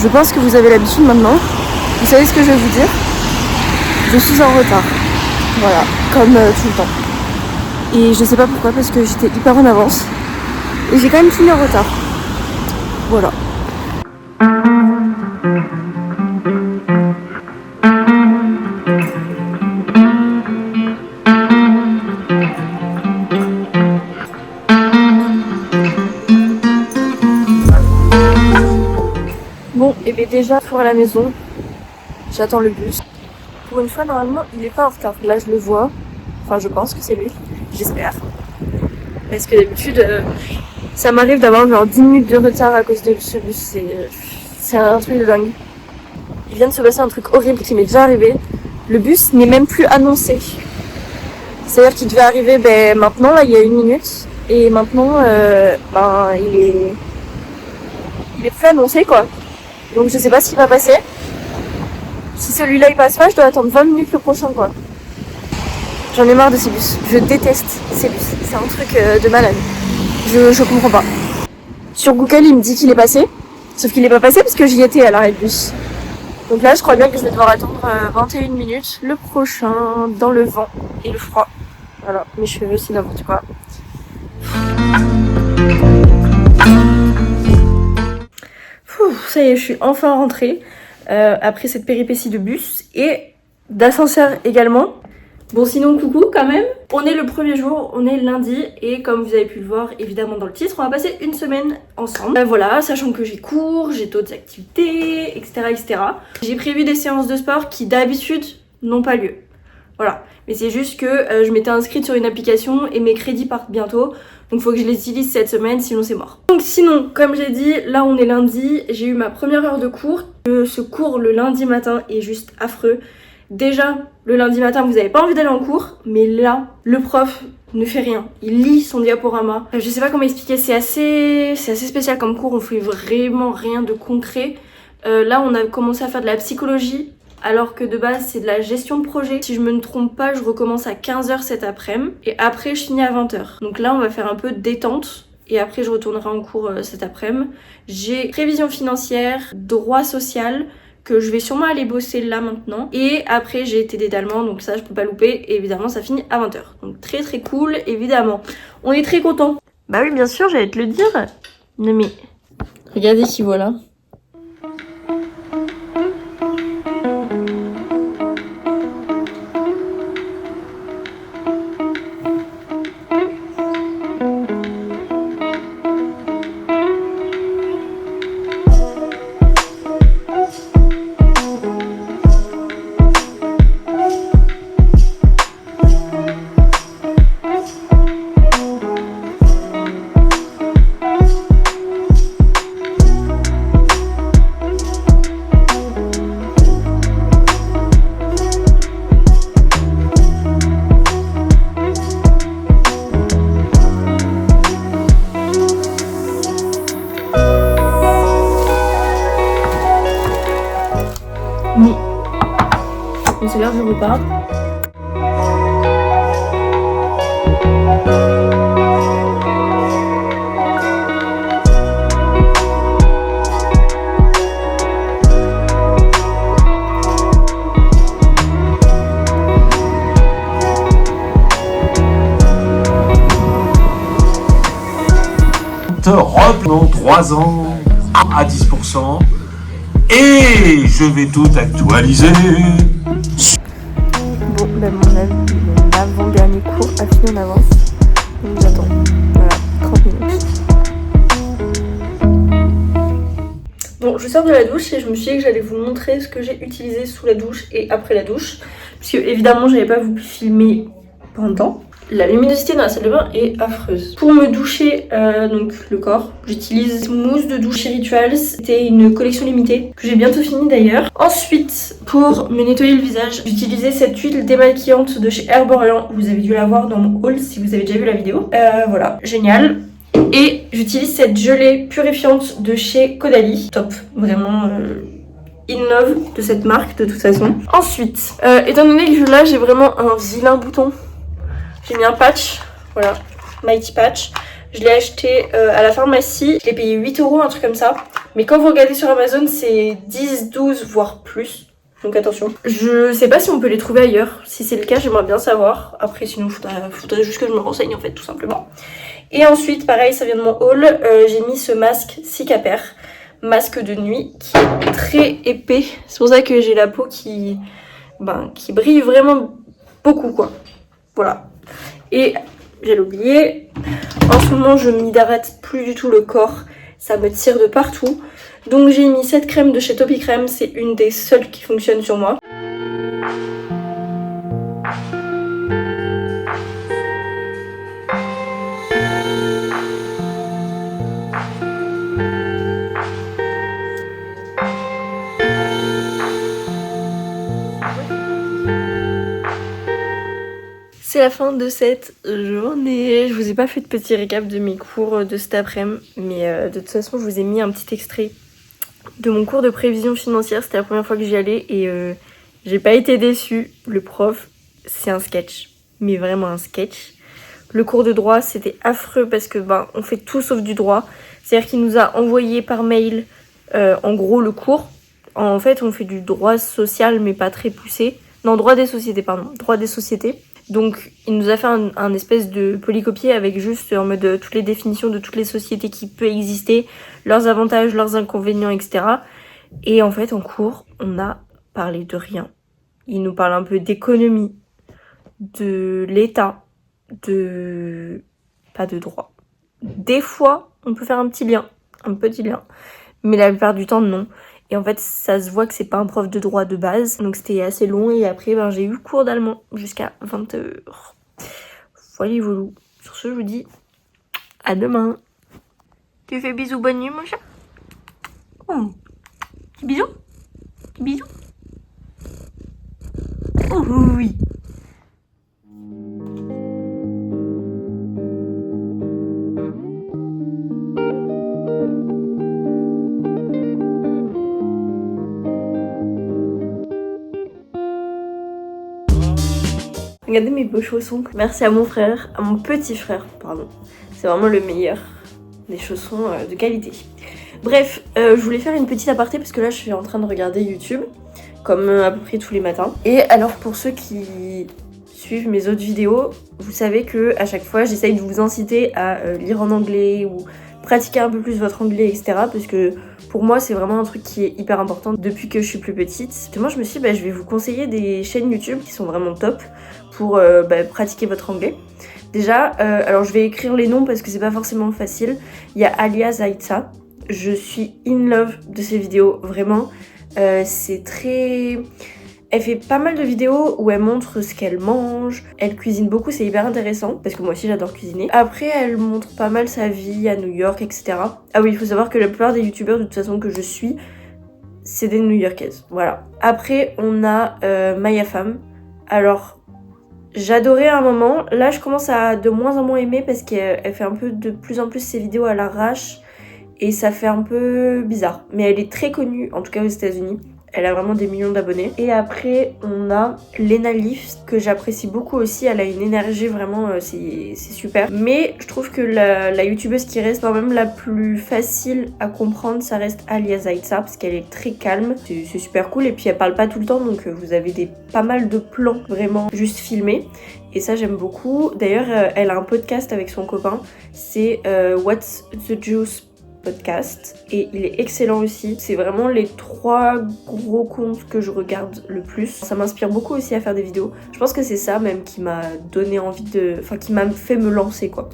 Je pense que vous avez l'habitude maintenant. Vous savez ce que je vais vous dire. Je suis en retard. Voilà, comme tout le temps. Et je sais pas pourquoi, parce que j'étais hyper en avance. Et j'ai quand même fini en retard. Voilà. Bon, et bien déjà pour à la maison, j'attends le bus. Pour une fois, normalement, il est pas en retard. Là, je le vois. Enfin, je pense que c'est lui. J'espère. Parce que d'habitude, ça m'arrive d'avoir genre 10 minutes de retard à cause de ce bus. C'est un truc de dingue. Il vient de se passer un truc horrible qui m'est déjà arrivé. Le bus n'est même plus annoncé. C'est-à-dire qu'il devait arriver maintenant, là, il y a 1 minute. Et maintenant, il est plus annoncé, quoi. Donc je sais pas ce qui va passer. Si celui-là il passe pas, je dois attendre 20 minutes le prochain, quoi. J'en ai marre de ces bus. Je déteste ces bus. C'est un truc de malade. Je comprends pas. Sur Google, il me dit qu'il est passé. Sauf qu'il est pas passé parce que j'y étais à l'arrêt de bus. Donc là, je crois bien que je vais devoir attendre 21 minutes le prochain dans le vent et le froid. Voilà, mes cheveux, c'est n'importe quoi. Ça y est, je suis enfin rentrée après cette péripétie de bus et d'ascenseur également. Bon, sinon, coucou quand même. On est le premier jour, on est lundi et comme vous avez pu le voir évidemment dans le titre, on va passer une semaine ensemble. Voilà, sachant que j'ai cours, j'ai d'autres activités, etc. etc. J'ai prévu des séances de sport qui d'habitude n'ont pas lieu. Voilà, mais c'est juste que je m'étais inscrite sur une application et mes crédits partent bientôt. Donc il faut que je les utilise cette semaine, sinon c'est mort. Donc sinon, comme j'ai dit, là on est lundi, j'ai eu ma première heure de cours. Ce cours le lundi matin est juste affreux. Déjà, le lundi matin, vous n'avez pas envie d'aller en cours, mais là, le prof ne fait rien. Il lit son diaporama. Je sais pas comment expliquer, c'est assez spécial comme cours, on fait vraiment rien de concret. Là, on a commencé à faire de la psychologie, alors que de base, c'est de la gestion de projet. Si je me trompe pas, je recommence à 15h cet après-midi, et après, je finis à 20h. Donc là, on va faire un peu de détente. Et après, je retournerai en cours cet après-midi. J'ai prévision financière, droit social, que je vais sûrement aller bosser là maintenant. Et après, j'ai TD d'allemand, donc ça, je peux pas louper. Et évidemment, ça finit à 20h. Donc très très cool, évidemment. On est très contents. Bah oui, bien sûr, j'allais te le dire. Non mais, regardez qui voilà. Mais c'est l'heure du repas. robe dans 3 ans à 10%. Et je vais tout actualiser. Bon, ben mon avant-dernier cours a fini en avance. Donc j'attends. Voilà, 30 minutes. Bon, je sors de la douche et je me suis dit que j'allais vous montrer ce que j'ai utilisé sous la douche et après la douche. Puisque évidemment, j'avais pas voulu filmer pendant. La luminosité dans la salle de bain est affreuse. Pour me doucher donc le corps, j'utilise mousse de douche Rituals. C'était une collection limitée que j'ai bientôt fini d'ailleurs. Ensuite, pour me nettoyer le visage, j'utilisais cette huile démaquillante de chez Herborian. Vous avez dû la voir dans mon haul si vous avez déjà vu la vidéo. Voilà, génial. Et j'utilise cette gelée purifiante de chez Caudalie. Top, vraiment in love de cette marque de toute façon. Ensuite, étant donné que là j'ai vraiment un vilain bouton, j'ai mis un patch, voilà, Mighty Patch. Je l'ai acheté à la pharmacie, je l'ai payé 8 €, un truc comme ça. Mais quand vous regardez sur Amazon, c'est 10, 12, voire plus. Donc attention. Je sais pas si on peut les trouver ailleurs. Si c'est le cas, j'aimerais bien savoir. Après, sinon, faudrait juste que je me renseigne en fait, tout simplement. Et ensuite, pareil, ça vient de mon haul. J'ai mis ce masque Cicaper, masque de nuit, qui est très épais. C'est pour ça que j'ai la peau qui brille vraiment beaucoup, quoi. Voilà. Et j'allais oublier, en ce moment je m'hydrate plus du tout le corps, ça me tire de partout. Donc j'ai mis cette crème de chez Topi Crème, c'est une des seules qui fonctionne sur moi. C'est la fin de cette journée. Je vous ai pas fait de petit récap de mes cours de cet après-midi, mais de toute façon je vous ai mis un petit extrait de mon cours de prévision financière. C'était la première fois que j'y allais et j'ai pas été déçue. Le prof, c'est un sketch, mais vraiment un sketch. Le cours de droit, c'était affreux parce que on fait tout sauf du droit. C'est-à-dire qu'il nous a envoyé par mail en gros le cours. En fait, on fait du droit social mais pas très poussé. Non, droit des sociétés, pardon. Droit des sociétés. Donc il nous a fait un espèce de polycopier avec juste en mode toutes les définitions de toutes les sociétés qui peuvent exister, leurs avantages, leurs inconvénients, etc. Et en fait en cours, on a parlé de rien. Il nous parle un peu d'économie, de l'État, pas de droit. Des fois, on peut faire un petit lien, mais la plupart du temps non. Et en fait, ça se voit que c'est pas un prof de droit de base. Donc c'était assez long et après, j'ai eu cours d'allemand jusqu'à 20 h. Voilà, voilà. Sur ce, je vous dis à demain. Tu fais bisous, bonne nuit, mon chat. Oh. Petit bisou. Petit bisou. Oh oui. Regardez mes beaux chaussons. Merci à mon frère, à mon petit frère, pardon. C'est vraiment le meilleur des chaussons de qualité. Bref, je voulais faire une petite aparté parce que là je suis en train de regarder YouTube, comme à peu près tous les matins. Et alors pour ceux qui suivent mes autres vidéos, vous savez que à chaque fois j'essaye de vous inciter à lire en anglais ou pratiquer un peu plus votre anglais, etc. Parce que pour moi c'est vraiment un truc qui est hyper important depuis que je suis plus petite. Moi je me suis dit je vais vous conseiller des chaînes YouTube qui sont vraiment top pour pratiquer votre anglais. Déjà, alors je vais écrire les noms parce que c'est pas forcément facile. Il y a Alia Zaitsa. Je suis in love de ses vidéos, vraiment. C'est très... Elle fait pas mal de vidéos où elle montre ce qu'elle mange. Elle cuisine beaucoup, c'est hyper intéressant parce que moi aussi j'adore cuisiner. Après, elle montre pas mal sa vie à New York, etc. Ah oui, il faut savoir que la plupart des youtubeurs de toute façon que je suis, c'est des New-Yorkaises. Voilà. Après, on a Maya Femme. Alors... J'adorais à un moment, là je commence à de moins en moins aimer parce qu'elle fait un peu de plus en plus ses vidéos à l'arrache et ça fait un peu bizarre. Mais elle est très connue, en tout cas aux États-Unis. Elle a vraiment des millions d'abonnés. Et après, on a Lena Leaf, que j'apprécie beaucoup aussi. Elle a une énergie vraiment, c'est super. Mais je trouve que la youtubeuse qui reste quand même la plus facile à comprendre, ça reste Alia Zaitsa, parce qu'elle est très calme. C'est super cool. Et puis elle parle pas tout le temps, donc vous avez pas mal de plans vraiment juste filmés. Et ça, j'aime beaucoup. D'ailleurs, elle a un podcast avec son copain. C'est What's the Juice podcast et il est excellent aussi. C'est vraiment les 3 gros comptes que je regarde le plus. Ça m'inspire beaucoup aussi à faire des vidéos. Je pense que c'est ça même qui m'a donné envie de... Enfin, qui m'a fait me lancer quoi.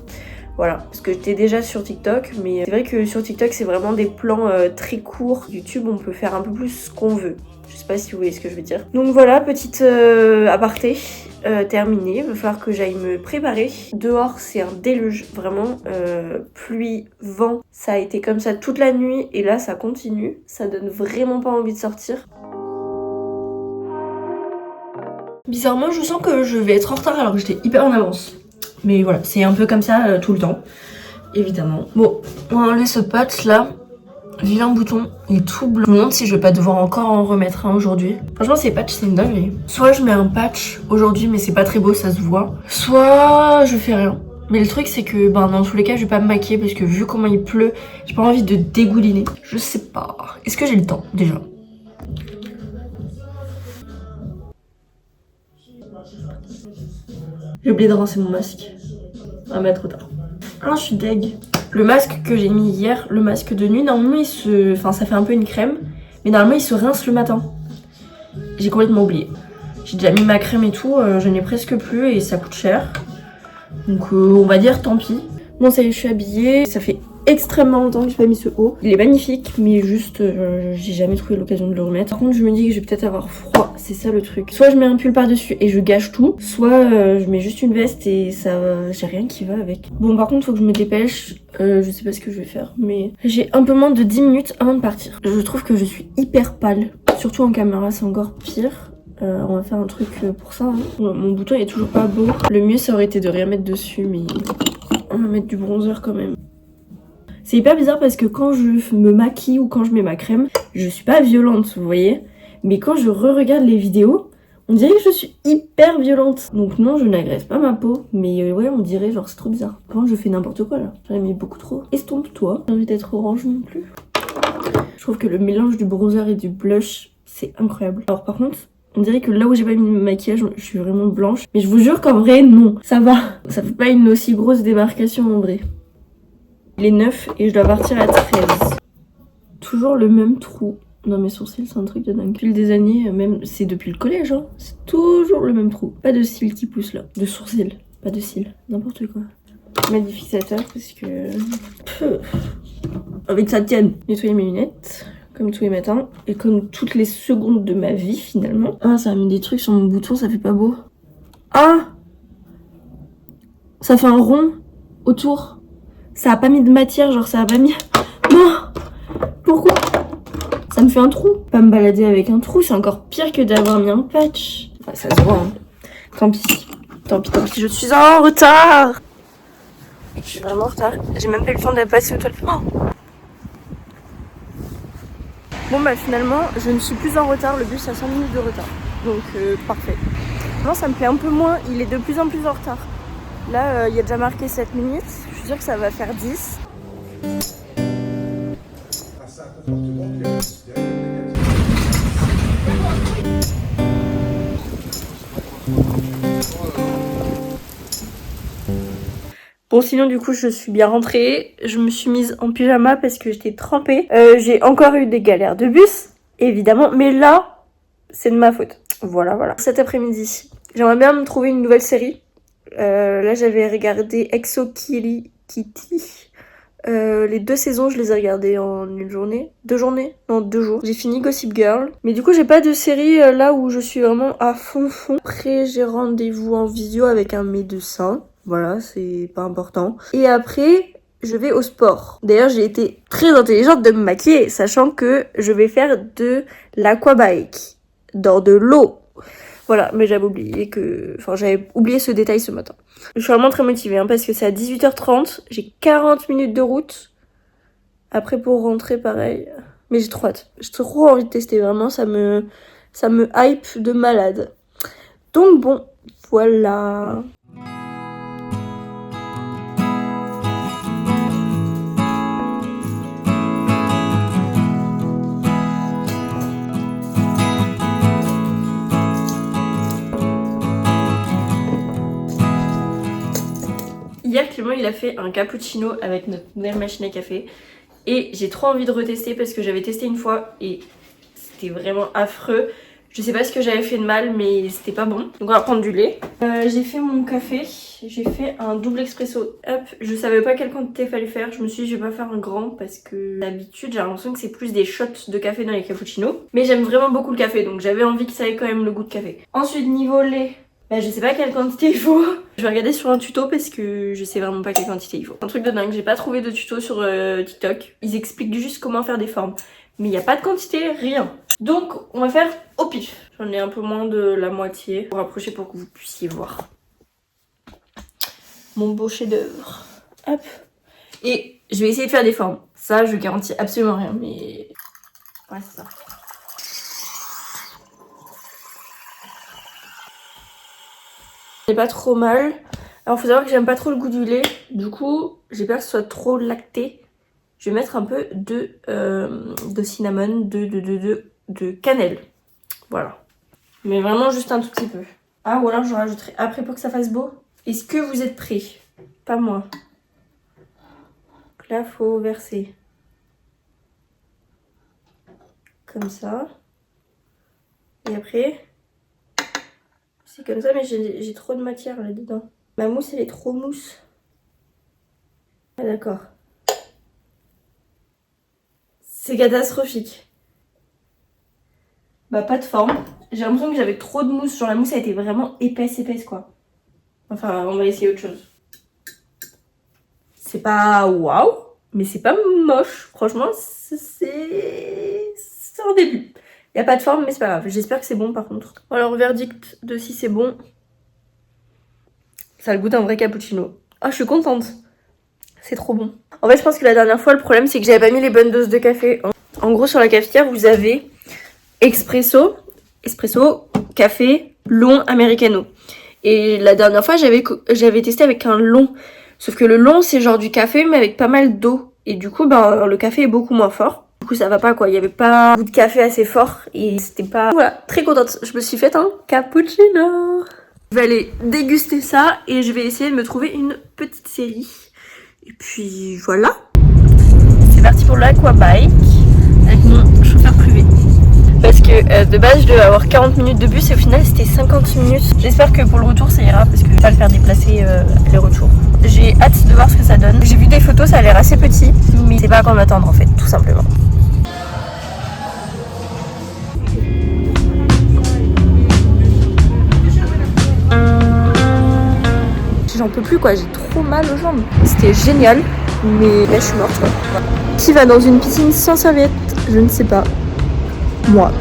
Voilà, parce que j'étais déjà sur TikTok, mais c'est vrai que sur TikTok, c'est vraiment des plans très courts. YouTube, on peut faire un peu plus ce qu'on veut. Je sais pas si vous voyez ce que je veux dire. Donc voilà, petite aparté terminée. Il va falloir que j'aille me préparer. Dehors, c'est un déluge, vraiment. Pluie, vent, ça a été comme ça toute la nuit et là, ça continue. Ça donne vraiment pas envie de sortir. Bizarrement, je sens que je vais être en retard alors que j'étais hyper en avance. Mais voilà, c'est un peu comme ça tout le temps, évidemment. Bon, on va enlever ce patch là. Vilain bouton, il est tout blanc. Je me demande si je vais pas devoir encore en remettre un aujourd'hui. Franchement, ces patchs, c'est une dinguerie. Soit je mets un patch aujourd'hui, mais c'est pas très beau, ça se voit. Soit je fais rien. Mais le truc, c'est que dans tous les cas, je vais pas me maquiller parce que vu comment il pleut, j'ai pas envie de dégouliner. Je sais pas. Est-ce que j'ai le temps déjà? J'ai oublié de rincer mon masque. Ah, mais trop tard. Ah, je suis deg. Le masque que j'ai mis hier, le masque de nuit, normalement ça fait un peu une crème, mais normalement il se rince le matin. J'ai complètement oublié. J'ai déjà mis ma crème et tout, je n'ai presque plus et ça coûte cher. Donc on va dire tant pis. Bon ça y est, je suis habillée, ça fait extrêmement longtemps que j'ai pas mis ce haut. Il est magnifique, mais juste j'ai jamais trouvé l'occasion de le remettre. Par contre je me dis que je vais peut-être avoir froid, c'est ça le truc. Soit je mets un pull par-dessus et je gâche tout, soit je mets juste une veste et ça, j'ai rien qui va avec. Bon par contre faut que je me dépêche, je sais pas ce que je vais faire, mais j'ai un peu moins de 10 minutes avant de partir. Je trouve que je suis hyper pâle, surtout en caméra c'est encore pire. On va faire un truc pour ça. Hein. Mon bouton est toujours pas beau. Le mieux ça aurait été de rien mettre dessus, mais on va mettre du bronzer quand même. C'est hyper bizarre parce que quand je me maquille ou quand je mets ma crème, je suis pas violente, vous voyez. Mais quand je re-regarde les vidéos, on dirait que je suis hyper violente. Donc non, je n'agresse pas ma peau, mais ouais, on dirait genre c'est trop bizarre. Par contre, je fais n'importe quoi là. J'en ai mis beaucoup trop. Estompe-toi. J'ai envie d'être orange non plus. Je trouve que le mélange du bronzer et du blush, c'est incroyable. Alors par contre, on dirait que là où j'ai pas mis de maquillage, je suis vraiment blanche. Mais je vous jure qu'en vrai, non, ça va. Ça fait pas une aussi grosse démarcation en vrai. Il est 9 et je dois partir à 13. Toujours le même trou dans mes sourcils, c'est un truc de dingue. Depuis des années, même c'est depuis le collège, hein, c'est toujours le même trou. Pas de cils qui poussent là, de sourcils, pas de cils, n'importe quoi. Mettre du fixateur parce que... Avec ça tienne. Nettoyer mes lunettes, comme tous les matins, et comme toutes les secondes de ma vie finalement. Ah, ça a mis des trucs sur mon bouton, ça fait pas beau. Ah, ça fait un rond autour. Ça a pas mis de matière, genre ça a pas mis... Non! Pourquoi? Ça me fait un trou. Pas me balader avec un trou, c'est encore pire que d'avoir mis un patch. Enfin, ça se voit, hein. Tant pis. Tant pis, tant pis. Je suis en retard! Je suis vraiment en retard. J'ai même pas eu le temps de passer aux toilettes. Oh, bon bah finalement, je ne suis plus en retard. Le bus a 5 minutes de retard. Donc parfait. Non, ça me plaît un peu moins. Il est de plus en plus en retard. Là, il y a déjà marqué 7 minutes. Je suis sûre que ça va faire 10. Bon sinon du coup je suis bien rentrée, je me suis mise en pyjama parce que j'étais trempée. J'ai encore eu des galères de bus, évidemment, mais là c'est de ma faute. Voilà. Cet après-midi, j'aimerais bien me trouver une nouvelle série. Là j'avais regardé Exo Kitty. Les 2 saisons je les ai regardées en une journée. 2 journées? Non, 2 jours. J'ai fini Gossip Girl. Mais du coup j'ai pas de série là où je suis vraiment à fond. Après j'ai rendez-vous en visio avec un médecin. Voilà, c'est pas important. Et après, je vais au sport. D'ailleurs, j'ai été très intelligente de me maquiller, sachant que je vais faire de l'aquabike dans de l'eau. Voilà, mais j'avais oublié ce détail ce matin. Je suis vraiment très motivée, hein, parce que c'est à 18h30, j'ai 40 minutes de route. Après, pour rentrer, pareil, Mais j'ai trop hâte. J'ai trop envie de tester, vraiment, ça me hype de malade. Donc bon, voilà. Hier, Clément, il a fait un cappuccino avec notre nouvelle machine à café. Et j'ai trop envie de retester parce que j'avais testé une fois et c'était vraiment affreux. Je sais pas ce que j'avais fait de mal, mais c'était pas bon. Donc on va prendre du lait. J'ai fait mon café. J'ai fait un double expresso. Hop, je savais pas quelle quantité fallait faire. Je me suis dit je vais pas faire un grand parce que d'habitude j'ai l'impression que c'est plus des shots de café dans les cappuccinos. Mais j'aime vraiment beaucoup le café, donc j'avais envie que ça ait quand même le goût de café. Ensuite, niveau lait, bah je sais pas quelle quantité il faut. Je vais regarder sur un tuto parce que je sais vraiment pas quelle quantité il faut. Un truc de dingue, j'ai pas trouvé de tuto sur TikTok. Ils expliquent juste comment faire des formes. Mais il n'y a pas de quantité, rien. Donc on va faire au pif. J'en ai un peu moins de la moitié pour rapprocher pour que vous puissiez voir. Mon beau chef d'œuvre. Hop. Et je vais essayer de faire des formes. Ça, je garantis absolument rien, mais... Ouais, c'est ça. C'est pas trop mal. Alors faut savoir que j'aime pas trop le goût du lait. Du coup, j'ai peur que ce soit trop lacté. Je vais mettre un peu de cinnamon, de cannelle. Voilà. Mais vraiment juste un tout petit peu. Ah, ou alors je rajouterai après pour que ça fasse beau. Est-ce que vous êtes prêts? Pas moi. Donc là, faut verser. Comme ça. Et après... C'est comme ça, mais j'ai trop de matière là-dedans. Ma mousse, elle est trop mousse. Ah d'accord. C'est catastrophique. Bah pas de forme. J'ai l'impression que j'avais trop de mousse. Genre la mousse a été vraiment épaisse quoi. Enfin, on va essayer autre chose. C'est pas waouh, mais c'est pas moche. Franchement, c'est un début. Il n'y a pas de forme, mais c'est pas grave. J'espère que c'est bon par contre. Alors, verdict de si c'est bon. Ça a le goût d'un vrai cappuccino. Ah, je suis contente. C'est trop bon. En fait, je pense que la dernière fois, le problème, c'est que j'avais pas mis les bonnes doses de café. En gros, sur la cafetière, vous avez espresso, café, long, americano. Et la dernière fois, j'avais testé avec un long. Sauf que le long, c'est genre du café, mais avec pas mal d'eau. Et du coup, ben, le café est beaucoup moins fort. Du coup, ça va pas quoi. Il y avait pas un goût de café assez fort. Et c'était pas... Voilà, très contente. Je me suis fait un cappuccino. Je vais aller déguster ça. Et je vais essayer de me trouver une petite série. Et puis voilà. C'est parti pour l'aquabike. Avec mon chauffeur privé. Parce que de base, je devais avoir 40 minutes de bus. Et au final, c'était 50 minutes. J'espère que pour le retour, ça ira. Parce que je vais pas le faire déplacer les retours. J'ai hâte de voir ce que ça donne. J'ai vu des photos, ça a l'air assez petit. Mais c'est pas à quoi m'attendre en fait, tout simplement. J'en peux plus quoi, j'ai trop mal aux jambes. C'était génial, mais là je suis morte quoi. Qui va dans une piscine sans serviette? Je ne sais pas. Moi.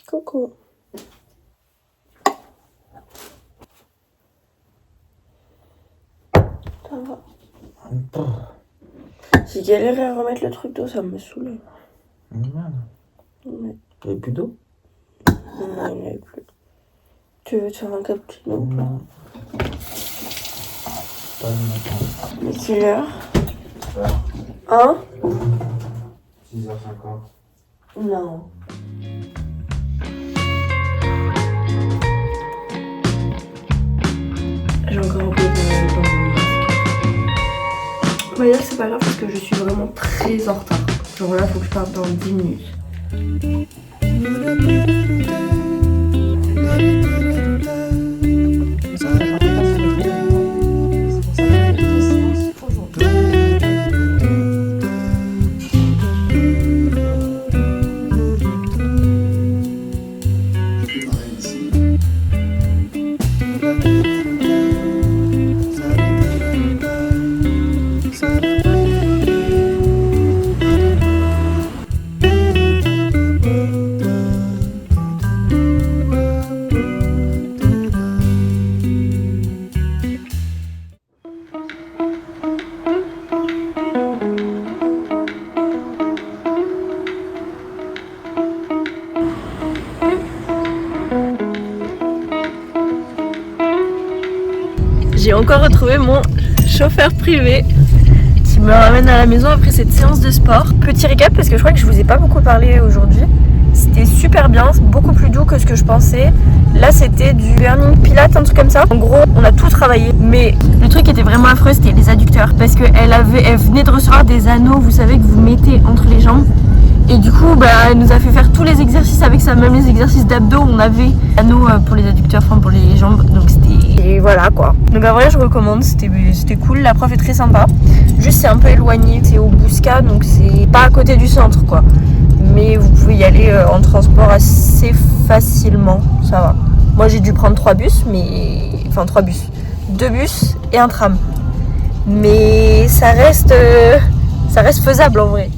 Coucou. Ça va. J'ai galéré à remettre le truc d'eau, ça me saoule. Merde. Ouais. Il n'y avait plus d'eau? Non, il n'y avait plus. Tu veux te faire un cappuccino ou pas? Non. Pas le matin. Mais quelle heure? Ouais. Hein? 6h50. Non. J'ai encore oublié de dans mon masque. On va dire que c'est pas grave parce que je suis vraiment très en retard. Genre là, faut que je parte dans 10 minutes. encore retrouvé mon chauffeur privé qui me ramène à la maison après cette séance de sport. Petit récap parce que je crois que je vous ai pas beaucoup parlé aujourd'hui. C'était super bien, beaucoup plus doux que ce que je pensais. Là c'était du burning pilates, un truc comme ça. En gros on a tout travaillé, mais le truc qui était vraiment affreux c'était les adducteurs. Parce qu'elle venait de recevoir des anneaux, vous savez, que vous mettez entre les jambes. Et du coup elle nous a fait faire tous les exercices avec ça, même les exercices d'abdos, on avait anneaux pour les adducteurs, enfin pour les jambes. Donc c'était... Et voilà quoi. Donc en vrai je recommande, c'était cool, la prof est très sympa. Juste c'est un peu éloigné, c'est au Bousca, donc c'est pas à côté du centre quoi. Mais vous pouvez y aller en transport assez facilement, ça va. Moi j'ai dû prendre 3 bus, enfin 3 bus, 2 bus et un tram. Mais ça reste faisable en vrai.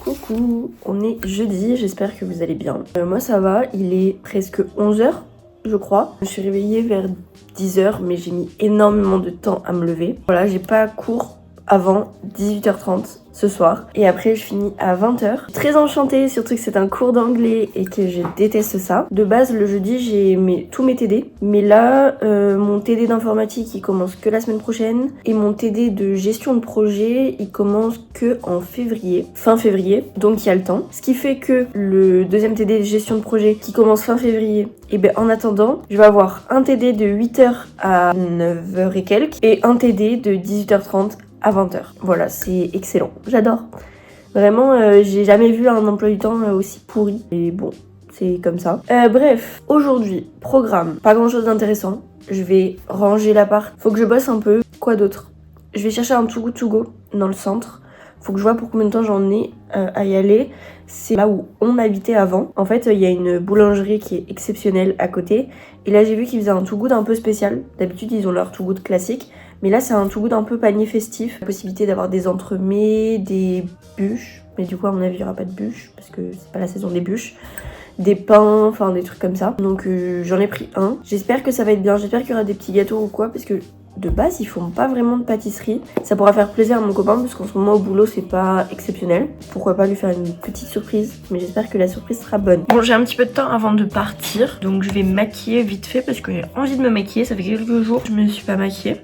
Coucou, on est jeudi, j'espère que vous allez bien. Moi ça va, il est presque 11h je crois. Je suis réveillée vers 10h mais j'ai mis énormément de temps à me lever. Voilà, j'ai pas cours avant 18h30 ce soir et après je finis à 20h. Très enchantée, surtout que c'est un cours d'anglais et que je déteste ça. De base le jeudi j'ai tous mes TD, mais là mon TD d'informatique il commence que la semaine prochaine et mon TD de gestion de projet il commence que en février, fin février, donc il y a le temps. Ce qui fait que le deuxième TD de gestion de projet qui commence fin février, et ben en attendant je vais avoir un TD de 8h à 9h et quelques et un TD de 18h30 à 20h. Voilà, c'est excellent. J'adore. Vraiment, j'ai jamais vu un emploi du temps aussi pourri. Et bon, c'est comme ça. Bref, aujourd'hui, programme. Pas grand chose d'intéressant. Je vais ranger l'appart. Faut que je bosse un peu. Quoi d'autre? Je vais chercher un Too Good To Go dans le centre. Faut que je vois pour combien de temps j'en ai à y aller. C'est là où on habitait avant. En fait, il y a une boulangerie qui est exceptionnelle à côté. Et là, j'ai vu qu'ils faisaient un Too Good un peu spécial. D'habitude, ils ont leur Too Good classique. Mais là, c'est un Too Good un peu panier festif. La possibilité d'avoir des entremets, des bûches. Mais du coup, à mon avis, il n'y aura pas de bûches parce que c'est pas la saison des bûches. Des pains, enfin des trucs comme ça. Donc j'en ai pris un. J'espère que ça va être bien. J'espère qu'il y aura des petits gâteaux ou quoi parce que de base, ils font pas vraiment de pâtisserie. Ça pourra faire plaisir à mon copain parce qu'en ce moment au boulot, c'est pas exceptionnel. Pourquoi pas lui faire une petite surprise. Mais j'espère que la surprise sera bonne. Bon, j'ai un petit peu de temps avant de partir. Donc je vais me maquiller vite fait parce que j'ai envie de me maquiller. Ça fait quelques jours que je me suis pas maquillée.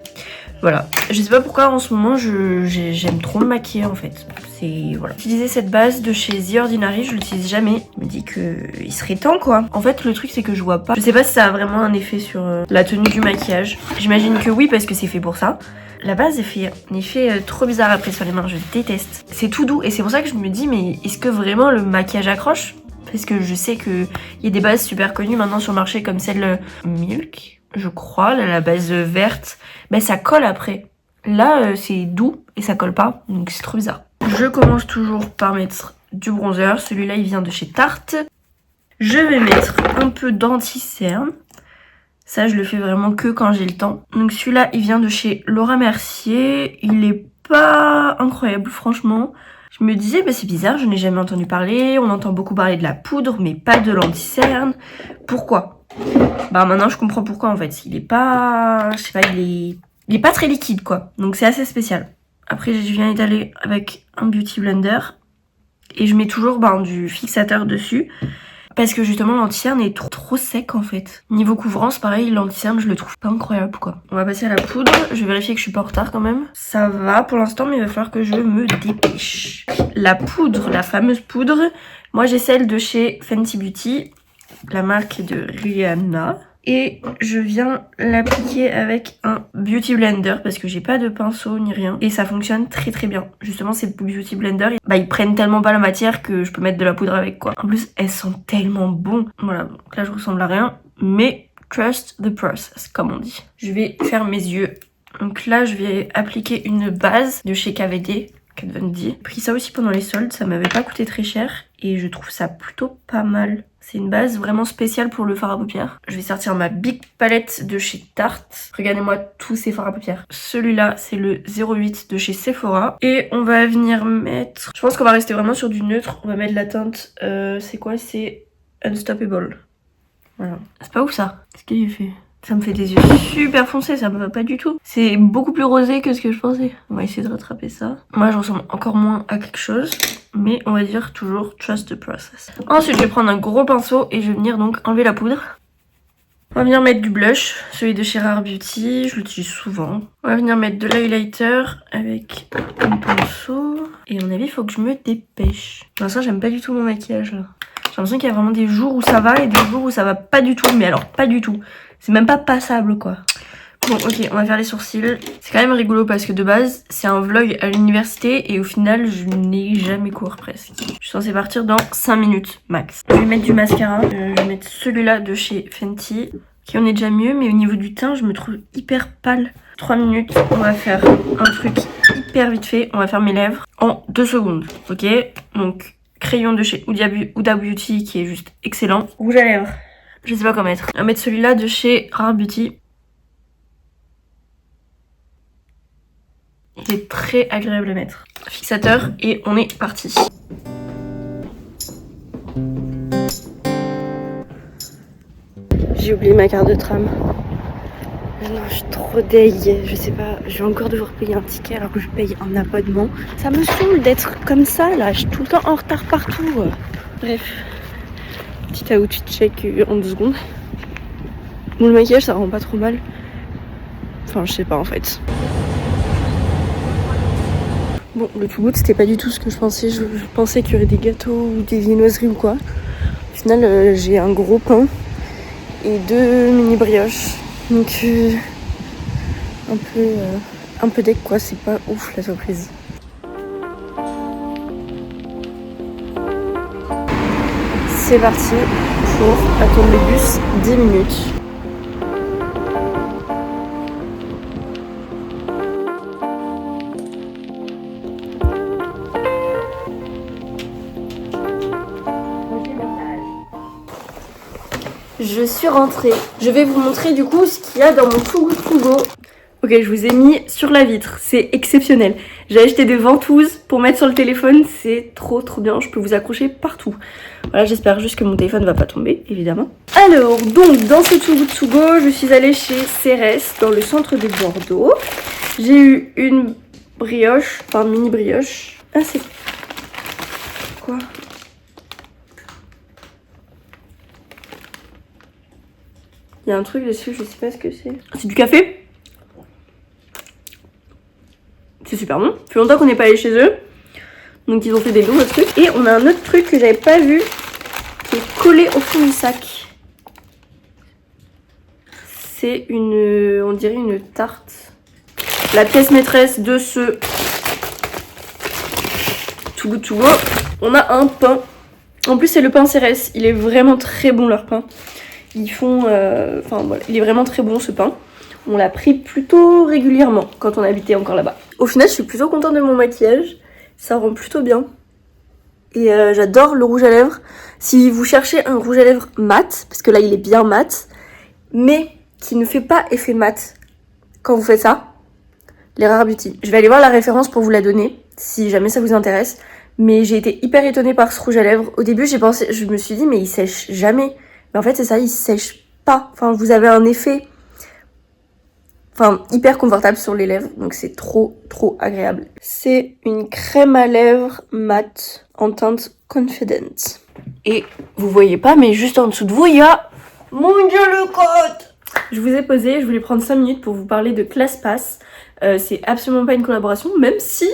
Voilà, je sais pas pourquoi en ce moment j'aime trop me maquiller en fait. C'est voilà. Utiliser cette base de chez The Ordinary, je l'utilise jamais. Je me dis que il serait temps quoi. En fait le truc c'est que je vois pas. Je sais pas si ça a vraiment un effet sur la tenue du maquillage. J'imagine que oui parce que c'est fait pour ça. La base elle fait un effet trop bizarre après sur les mains, je déteste. C'est tout doux et c'est pour ça que je me dis mais est-ce que vraiment le maquillage accroche? Parce que je sais qu'il y a des bases super connues maintenant sur le marché comme celle Milk. Je crois, là, la base verte, ben ça colle après. Là, c'est doux et ça colle pas, donc c'est trop bizarre. Je commence toujours par mettre du bronzer. Celui-là, il vient de chez Tarte. Je vais mettre un peu d'anti-cerne. Ça, je le fais vraiment que quand j'ai le temps. Donc celui-là, il vient de chez Laura Mercier. Il est pas incroyable, franchement. Je me disais, bah c'est bizarre, je n'ai jamais entendu parler. On entend beaucoup parler de la poudre, mais pas de l'anti-cerne. Pourquoi? Bah maintenant je comprends pourquoi en fait. Il est pas... Je sais pas, il est pas très liquide quoi. Donc c'est assez spécial. Après je viens étaler avec un beauty blender. Et je mets toujours du fixateur dessus. Parce que justement l'anti-cerne est trop sec en fait. Niveau couvrance pareil, l'anti-cerne je le trouve pas incroyable quoi. On va passer à la poudre. Je vais vérifier que je suis pas en retard quand même. Ça va pour l'instant mais il va falloir que je me dépêche. La poudre, la fameuse poudre. Moi j'ai celle de chez Fenty Beauty. La marque de Rihanna. Et je viens l'appliquer avec un beauty blender parce que j'ai pas de pinceau ni rien. Et ça fonctionne très très bien. Justement ces beauty blenders, ils prennent tellement pas la matière que je peux mettre de la poudre avec quoi. En plus elles sont tellement bon. Voilà, donc là je ressemble à rien. Mais trust the process comme on dit. Je vais faire mes yeux. Donc là je vais appliquer une base de chez KVD. J'ai pris ça aussi pendant les soldes, ça m'avait pas coûté très cher et je trouve ça plutôt pas mal. C'est une base vraiment spéciale pour le fard à paupières. Je vais sortir ma Big Palette de chez Tarte. Regardez-moi tous ces fards à paupières. Celui-là, c'est le 08 de chez Sephora. Et on va venir mettre... Je pense qu'on va rester vraiment sur du neutre. On va mettre la teinte... c'est quoi? C'est Unstoppable. Voilà. C'est pas ouf ça? Qu'est-ce qu'il fait? Ça me fait des yeux super foncés, ça me va pas du tout. C'est beaucoup plus rosé que ce que je pensais. On va essayer de rattraper ça. Moi, je ressemble encore moins à quelque chose, mais on va dire toujours trust the process. Ensuite, je vais prendre un gros pinceau et je vais venir donc enlever la poudre. On va venir mettre du blush, celui de chez Rare Beauty, je l'utilise souvent. On va venir mettre de l'highlighter avec un pinceau. Et à mon avis, il faut que je me dépêche. Pour l'instant, j'aime pas du tout mon maquillage là. J'ai l'impression qu'il y a vraiment des jours où ça va et des jours où ça va pas du tout. Mais alors pas du tout. C'est même pas passable quoi. Bon ok, on va faire les sourcils. C'est quand même rigolo parce que de base, c'est un vlog à l'université et au final, je n'ai jamais cours presque. Je suis censée partir dans 5 minutes max. Je vais mettre du mascara. Je vais mettre celui-là de chez Fenty. Qui en est déjà mieux, mais au niveau du teint, je me trouve hyper pâle. 3 minutes, on va faire un truc hyper vite fait. On va faire mes lèvres en 2 secondes. Ok, donc crayon de chez Huda Beauty qui est juste excellent. Rouge à lèvres. Je sais pas quoi mettre. On va mettre celui-là de chez Rare Beauty. Il est très agréable à mettre. Fixateur et on est parti. J'ai oublié ma carte de tram. Non, je suis trop deg. Je sais pas, je vais encore devoir payer un ticket alors que je paye un abonnement. Ça me saoule d'être comme ça là. Je suis tout le temps en retard partout. Bref. Petit outfit check en 2 secondes. Bon, le maquillage ça rend pas trop mal. Enfin, je sais pas en fait. Bon, le tout good c'était pas du tout ce que je pensais. Je pensais qu'il y aurait des gâteaux ou des viennoiseries ou quoi. Au final, j'ai un gros pain et 2 mini brioches. Donc, un peu deck quoi. C'est pas ouf la surprise. C'est parti pour attendre le bus 10 minutes. Je suis rentrée. Je vais vous montrer du coup ce qu'il y a dans mon Too Good To Go. Ok, je vous ai mis sur la vitre, c'est exceptionnel. J'ai acheté des ventouses pour mettre sur le téléphone, c'est trop bien, je peux vous accrocher partout. Voilà, j'espère juste que mon téléphone ne va pas tomber, évidemment. Alors, donc, dans ce Too Good To Go, je suis allée chez Cérès, dans le centre de Bordeaux. J'ai eu une brioche, enfin mini brioche. Ah, c'est... quoi ? Il y a un truc dessus, je sais pas ce que c'est. C'est du café ? C'est super bon. Ça fait longtemps qu'on n'est pas allé chez eux. Donc ils ont fait des nouveaux trucs. Et on a un autre truc que j'avais pas vu qui est collé au fond du sac. C'est une... on dirait une tarte. La pièce maîtresse de ce Too Good To Go. On a un pain. En plus c'est le pain Cérès. Il est vraiment très bon leur pain. Ils font... enfin voilà, il est vraiment très bon ce pain. On l'a pris plutôt régulièrement quand on habitait encore là-bas. Au final, je suis plutôt contente de mon maquillage. Ça rend plutôt bien. Et j'adore le rouge à lèvres. Si vous cherchez un rouge à lèvres mat, parce que là il est bien mat, mais qui ne fait pas effet mat quand vous faites ça, les Rare Beauty. Je vais aller voir la référence pour vous la donner, si jamais ça vous intéresse. Mais j'ai été hyper étonnée par ce rouge à lèvres. Au début, je me suis dit, mais il sèche jamais. Mais en fait, c'est ça, il sèche pas. Enfin, vous avez un effet... enfin, hyper confortable sur les lèvres, donc c'est trop agréable. C'est une crème à lèvres mat en teinte Confident. Et vous voyez pas, mais juste en dessous de vous, il y a mon Dieu le code. Je vous ai posé, je voulais prendre 5 minutes pour vous parler de ClassPass. C'est absolument pas une collaboration, même si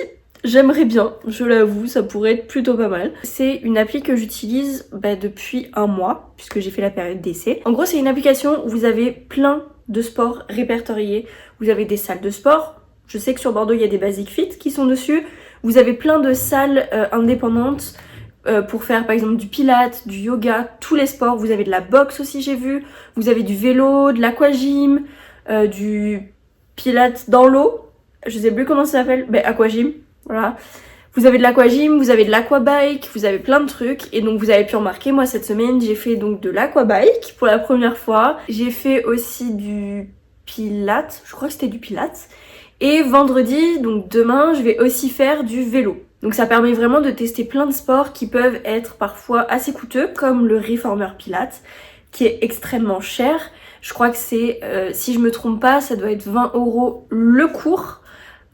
j'aimerais bien, je l'avoue, ça pourrait être plutôt pas mal. C'est une appli que j'utilise depuis 1 mois, puisque j'ai fait la période d'essai. En gros, c'est une application où vous avez plein de sports répertoriés. Vous avez des salles de sport. Je sais que sur Bordeaux, il y a des Basic Fit qui sont dessus. Vous avez plein de salles indépendantes pour faire par exemple du pilates, du yoga, tous les sports. Vous avez de la boxe aussi, j'ai vu. Vous avez du vélo, de l'aquagym, du pilates dans l'eau. Je sais plus comment ça s'appelle. Aquagym, voilà. Vous avez de l'aquagym, vous avez de l'aquabike, vous avez plein de trucs. Et donc vous avez pu remarquer, moi cette semaine, j'ai fait donc de l'aquabike pour la première fois. J'ai fait aussi du pilates, je crois que c'était du pilates. Et vendredi, donc demain, je vais aussi faire du vélo. Donc ça permet vraiment de tester plein de sports qui peuvent être parfois assez coûteux, comme le Reformer Pilates, qui est extrêmement cher. Je crois que c'est, si je me trompe pas, ça doit être 20 € le cours.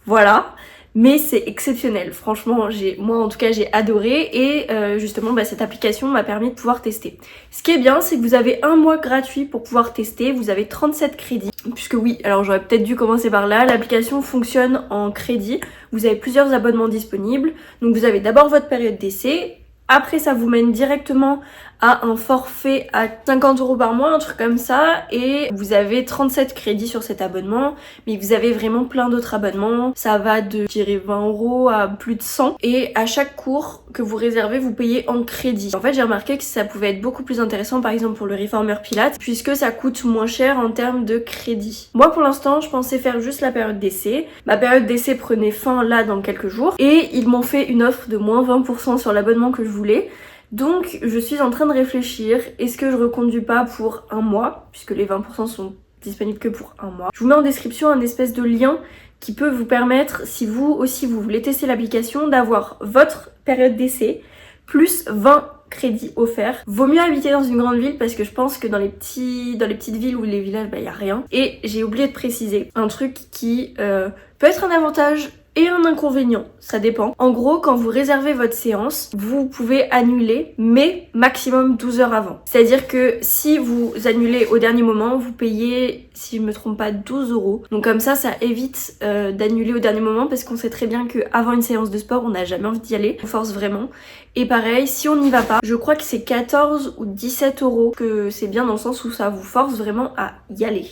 Voilà. Mais c'est exceptionnel, franchement, moi en tout cas j'ai adoré et justement cette application m'a permis de pouvoir tester. Ce qui est bien, c'est que vous avez un mois gratuit pour pouvoir tester, vous avez 37 crédits. Puisque oui, alors j'aurais peut-être dû commencer par là, l'application fonctionne en crédit, vous avez plusieurs abonnements disponibles, donc vous avez d'abord votre période d'essai, après ça vous mène directement à un forfait à 50 € par mois, un truc comme ça, et vous avez 37 crédits sur cet abonnement, mais vous avez vraiment plein d'autres abonnements, ça va de, je dirais, 20 € à plus de 100, et à chaque cours que vous réservez, vous payez en crédit. En fait, j'ai remarqué que ça pouvait être beaucoup plus intéressant, par exemple pour le Reformer Pilates, puisque ça coûte moins cher en termes de crédit. Moi, pour l'instant, je pensais faire juste la période d'essai. Ma période d'essai prenait fin là dans quelques jours, et ils m'ont fait une offre de moins 20% sur l'abonnement que je voulais. Donc je suis en train de réfléchir, est-ce que je reconduis pas pour un mois, puisque les 20% sont disponibles que pour un mois. Je vous mets en description un espèce de lien qui peut vous permettre, si vous aussi vous voulez tester l'application, d'avoir votre période d'essai plus 20 crédits offerts. Vaut mieux habiter dans une grande ville parce que je pense que dans les petites villes ou les villages, y a rien. Et j'ai oublié de préciser un truc qui peut être un avantage et un inconvénient, ça dépend. En gros, quand vous réservez votre séance, vous pouvez annuler, mais maximum 12 heures avant. C'est-à-dire que si vous annulez au dernier moment, vous payez, si je me trompe pas, 12 €. Donc comme ça évite d'annuler au dernier moment parce qu'on sait très bien qu'avant une séance de sport, on n'a jamais envie d'y aller. On force vraiment. Et pareil, si on n'y va pas, je crois que c'est 14 ou 17 €, que c'est bien dans le sens où ça vous force vraiment à y aller.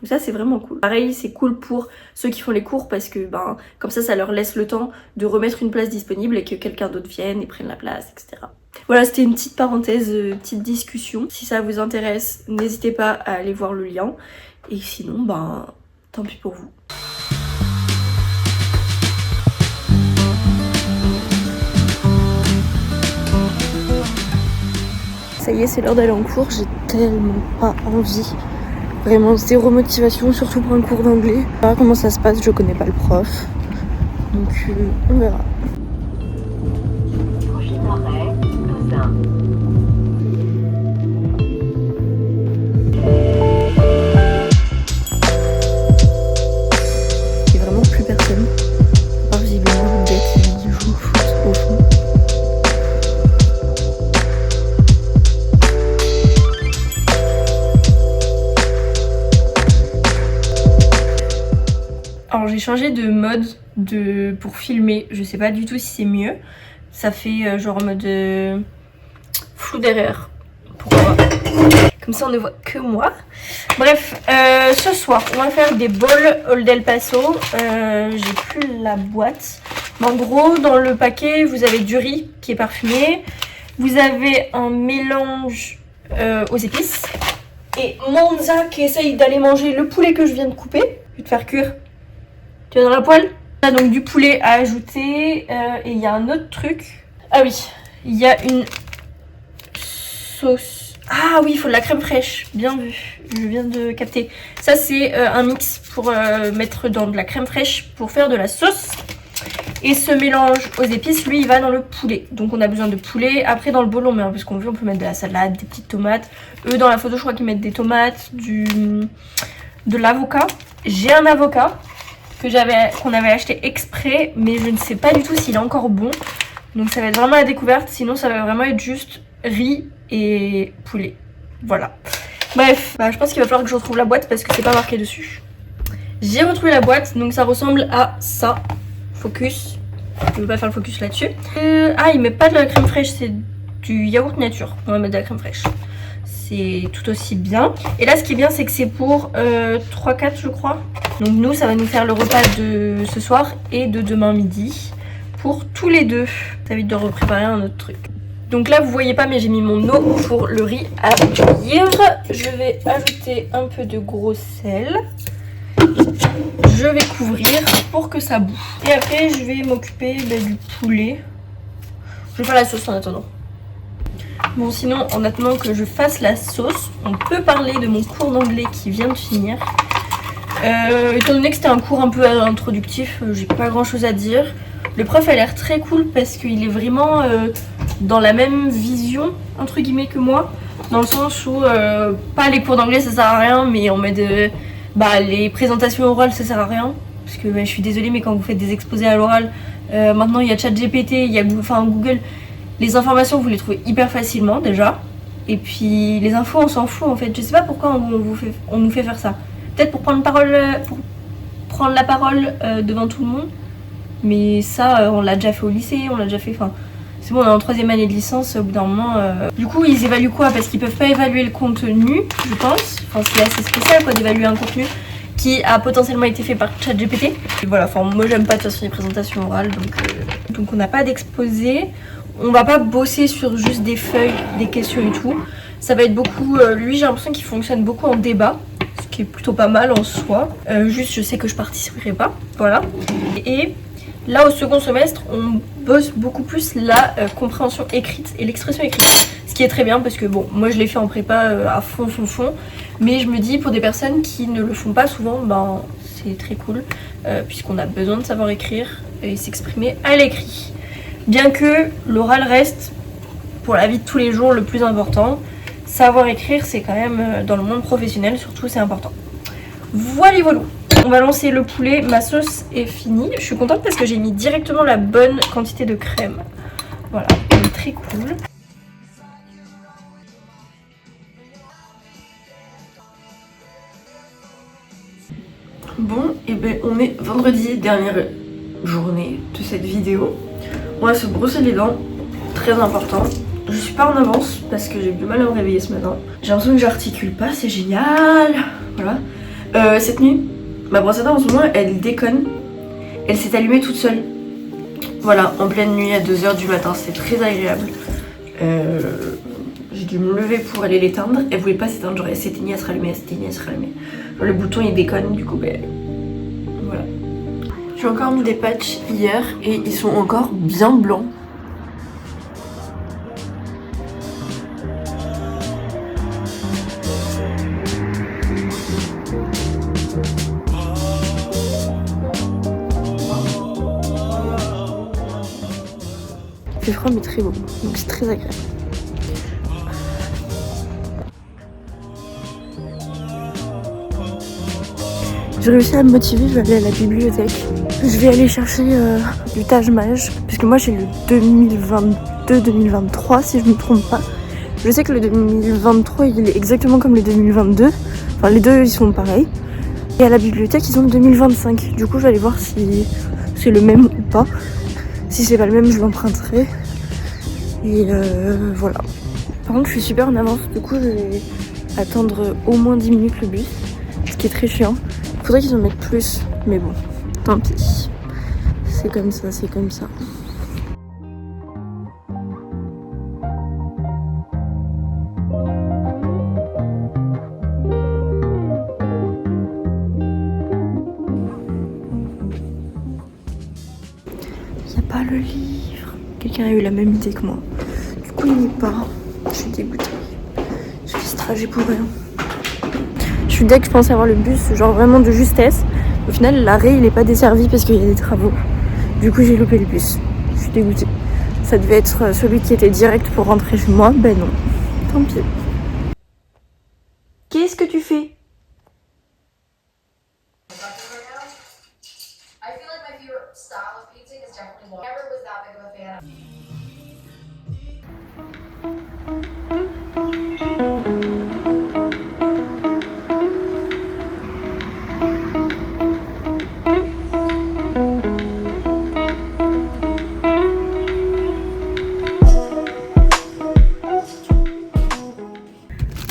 Donc ça c'est vraiment cool. Pareil, c'est cool pour ceux qui font les cours parce que comme ça leur laisse le temps de remettre une place disponible et que quelqu'un d'autre vienne et prenne la place, etc. Voilà, c'était une petite parenthèse, petite discussion. Si ça vous intéresse, n'hésitez pas à aller voir le lien. Et sinon, tant pis pour vous. Ça y est, c'est l'heure d'aller en cours, j'ai tellement pas envie. Vraiment zéro motivation, surtout pour un cours d'anglais. Je sais pas comment ça se passe, je connais pas le prof. Donc on verra. Prochain arrêt, Cousin. Il y a vraiment plus personne. À part visiblement une bête qui joue au foot au fond. Alors j'ai changé de mode pour filmer, je sais pas du tout si c'est mieux. Ça fait genre en mode flou derrière. Pourquoi? Comme ça on ne voit que moi. Bref, ce soir on va faire des bols Old El Paso. J'ai plus la boîte. Mais en gros dans le paquet vous avez du riz qui est parfumé. Vous avez un mélange aux épices. Et Monza qui essaye d'aller manger le poulet que je viens de couper. Je vais te faire cuire. Tu vas dans la poêle. On a donc du poulet à ajouter et il y a un autre truc. Ah oui, il y a une sauce. Ah oui, il faut de la crème fraîche. Bien vu, je viens de capter. Ça c'est un mix pour mettre dans de la crème fraîche pour faire de la sauce. Et ce mélange aux épices, lui, il va dans le poulet. Donc on a besoin de poulet. Après dans le bol, on met un peu ce qu'on veut. On peut mettre de la salade, des petites tomates. Eux dans la photo, je crois qu'ils mettent des tomates, de l'avocat. J'ai un avocat qu'on avait acheté exprès, mais je ne sais pas du tout s'il est encore bon. Donc ça va être vraiment la découverte, sinon ça va vraiment être juste riz et poulet. Voilà. Bref, je pense qu'il va falloir que je retrouve la boîte parce que c'est pas marqué dessus. J'ai retrouvé la boîte, donc ça ressemble à ça. Focus. Je ne veux pas faire le focus là-dessus. Il met pas de la crème fraîche, c'est du yaourt nature. On va mettre de la crème fraîche. C'est tout aussi bien. Et là ce qui est bien c'est que c'est pour 3-4 je crois. Donc nous ça va nous faire le repas de ce soir et de demain midi. Pour tous les deux. Ça évite de repréparer un autre truc. Donc là vous voyez pas mais j'ai mis mon eau pour le riz à bouillir. Je vais ajouter un peu de gros sel. Je vais couvrir pour que ça boue. Et après je vais m'occuper du poulet. Je vais faire la sauce en attendant. Bon sinon en attendant que je fasse la sauce, on peut parler de mon cours d'anglais qui vient de finir. Étant donné que c'était un cours un peu introductif, j'ai pas grand chose à dire. Le prof a l'air très cool parce qu'il est vraiment dans la même vision entre guillemets que moi. dans le sens où pas les cours d'anglais ça sert à rien, mais en mode les présentations orales ça sert à rien. Parce que je suis désolée, mais quand vous faites des exposés à l'oral, maintenant il y a ChatGPT, il y a Google, les informations vous les trouvez hyper facilement déjà. Et puis les infos on s'en fout en fait. Je sais pas pourquoi on nous fait faire ça. Peut-être pour prendre la parole devant tout le monde. Mais ça on l'a déjà fait au lycée, on l'a déjà fait. Enfin, c'est bon, on est en 3e année de licence, au bout d'un moment. Du coup ils évaluent quoi? Parce qu'ils peuvent pas évaluer le contenu, je pense. Enfin c'est assez spécial quoi d'évaluer un contenu qui a potentiellement été fait par ChatGPT. Et voilà, enfin moi j'aime pas de toute façon les présentations orales, donc on n'a pas d'exposé. On va pas bosser sur juste des feuilles, des questions et tout. Ça va être beaucoup, lui j'ai l'impression qu'il fonctionne beaucoup en débat, ce qui est plutôt pas mal en soi. Juste je sais que je participerai pas, voilà. Et là au second semestre on bosse beaucoup plus la compréhension écrite et l'expression écrite. Ce qui est très bien parce que bon, moi je l'ai fait en prépa à fond. Mais je me dis pour des personnes qui ne le font pas souvent, c'est très cool. Puisqu'on a besoin de savoir écrire et s'exprimer à l'écrit. Bien que l'oral reste, pour la vie de tous les jours, le plus important. Savoir écrire, c'est quand même, dans le monde professionnel surtout, c'est important. Voilà. On va lancer le poulet, ma sauce est finie. Je suis contente parce que j'ai mis directement la bonne quantité de crème. Voilà, c'est très cool. Bon, et ben on est vendredi, dernière journée de cette vidéo. On va se brosser les dents, très important. Je suis pas en avance parce que j'ai du mal à me réveiller ce matin. J'ai l'impression que j'articule pas, c'est génial. Voilà. Cette nuit, ma brosse à dents en ce moment, elle déconne. Elle s'est allumée toute seule. Voilà, en pleine nuit à 2h du matin, c'est très agréable. J'ai dû me lever pour aller l'éteindre. Elle voulait pas s'éteindre, genre elle s'éteignait, elle se rallumait, Genre, le bouton il déconne, du coup voilà. J'ai encore mis des patchs hier et ils sont encore bien blancs. Il fait froid mais très beau, donc c'est très agréable. J'ai réussi à me motiver, je vais aller à la bibliothèque. Je vais aller chercher du Taj Mahal, parce que moi j'ai le 2022-2023 si je ne me trompe pas. Je sais que le 2023 il est exactement comme le 2022, enfin les deux ils sont pareils. Et à la bibliothèque ils ont le 2025, du coup je vais aller voir si c'est le même ou pas. Si c'est pas le même je l'emprunterai. Et voilà. Par contre je suis super en avance, du coup je vais attendre au moins 10 minutes le bus, ce qui est très chiant. Faudrait qu'ils en mettent plus, mais bon, tant pis. C'est comme ça, c'est comme ça. Il n'y a pas le livre. Quelqu'un a eu la même idée que moi. Du coup, il n'y est pas. Je suis dégoûtée. Je fais ce trajet pour rien. Je suis dès que je pensais avoir le bus, genre vraiment de justesse. Au final, l'arrêt il est pas desservi parce qu'il y a des travaux. Du coup, j'ai loupé le bus. Je suis dégoûtée. Ça devait être celui qui était direct pour rentrer chez moi. Ben non. Tant pis. Qu'est-ce que tu fais?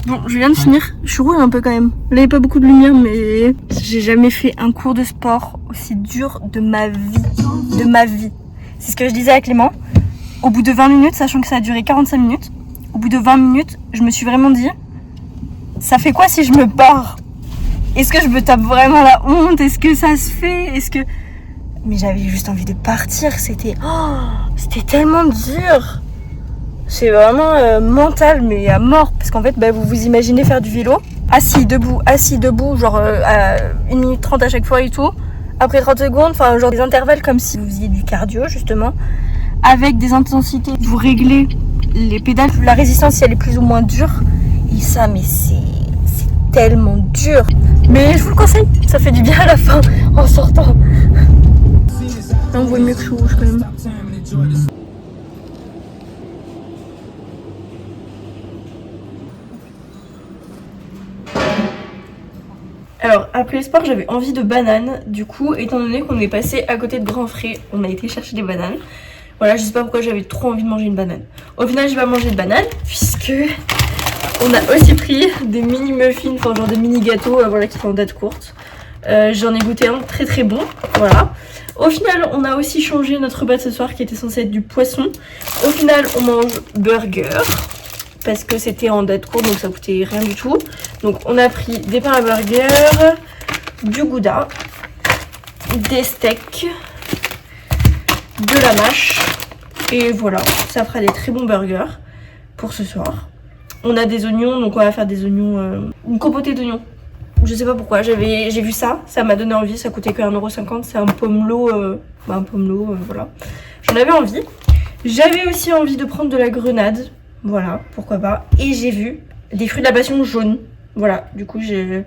Bon, je viens de finir. Je suis rouge un peu quand même. Là, il n'y a pas beaucoup de lumière, mais j'ai jamais fait un cours de sport aussi dur de ma vie. De ma vie. C'est ce que je disais à Clément. Au bout de 20 minutes, sachant que ça a duré 45 minutes, au bout de 20 minutes, je me suis vraiment dit, ça fait quoi si je me barre? Est-ce que je me tape vraiment la honte? Est-ce que ça se fait? Est-ce que... Mais j'avais juste envie de partir. C'était tellement dur. C'est vraiment mental, mais à mort. Parce qu'en fait, vous vous imaginez faire du vélo, assis, debout, genre à 1 minute 30 à chaque fois et tout. Après 30 secondes, enfin genre des intervalles comme si vous faisiez du cardio justement. Avec des intensités, vous réglez les pédales. La résistance, si elle est plus ou moins dure. Et ça, mais c'est tellement dur. Mais je vous le conseille, ça fait du bien à la fin en sortant. Là, on voit mieux que je suis rouge quand même. Alors après le sport j'avais envie de bananes, du coup étant donné qu'on est passé à côté de Grand Frais, on a été chercher des bananes. Voilà, je sais pas pourquoi j'avais trop envie de manger une banane. Au final j'ai pas mangé de banane puisque on a aussi pris des mini muffins, enfin genre des mini gâteaux voilà, qui sont en date courte. J'en ai goûté un très très bon, voilà. Au final on a aussi changé notre repas de ce soir qui était censé être du poisson. Au final on mange burger. Parce que c'était en date courte donc ça coûtait rien du tout. Donc on a pris des pains à burger, du gouda, des steaks, de la mâche. Et voilà, ça fera des très bons burgers pour ce soir. On a des oignons, donc on va faire des oignons, une compotée d'oignons. Je sais pas pourquoi, j'ai vu ça m'a donné envie, ça coûtait que 1,50 €, c'est un pomelo, voilà. J'en avais envie. J'avais aussi envie de prendre de la grenade. Voilà, pourquoi pas. Et j'ai vu des fruits de la passion jaunes. Voilà, du coup j'ai...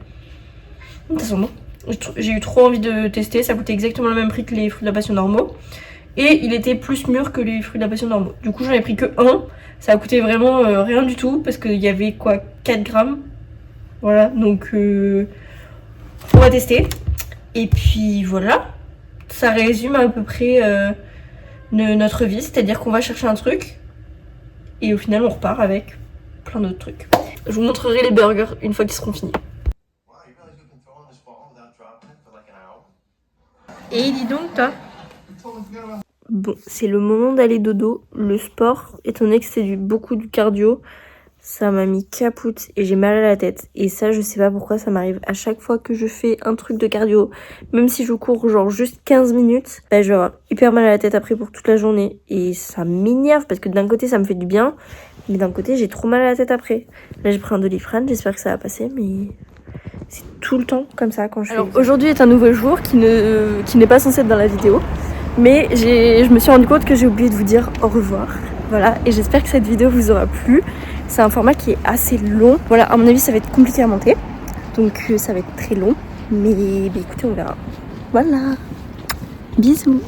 Ça sent bon. J'ai eu trop envie de tester. Ça coûtait exactement le même prix que les fruits de la passion normaux. Et il était plus mûr que les fruits de la passion normaux. Du coup j'en ai pris que un. Ça a coûté vraiment rien du tout. Parce qu'il y avait quoi, 4 grammes. Voilà, donc on va tester. Et puis voilà. Ça résume à peu près notre vie. C'est-à-dire qu'on va chercher un truc. Et au final on repart avec plein d'autres trucs. Je vous montrerai les burgers une fois qu'ils seront finis. Et dis donc toi. Bon, c'est le moment d'aller dodo. Le sport, étant donné que c'est beaucoup du cardio, ça m'a mis capoute et j'ai mal à la tête. Et ça, je sais pas pourquoi ça m'arrive à chaque fois que je fais un truc de cardio. Même si je cours genre juste 15 minutes, bah, je vais avoir hyper mal à la tête après pour toute la journée. Et ça m'énerve parce que d'un côté ça me fait du bien, mais d'un côté j'ai trop mal à la tête après. Là j'ai pris un Doliprane, j'espère que ça va passer, mais c'est tout le temps comme ça quand je fais. Alors aujourd'hui est un nouveau jour qui n'est pas censé être dans la vidéo. Mais je me suis rendu compte que j'ai oublié de vous dire au revoir. Voilà, et j'espère que cette vidéo vous aura plu. C'est un format qui est assez long. Voilà, à mon avis, ça va être compliqué à monter. Donc ça va être très long. Mais écoutez, on verra. Voilà. Bisous.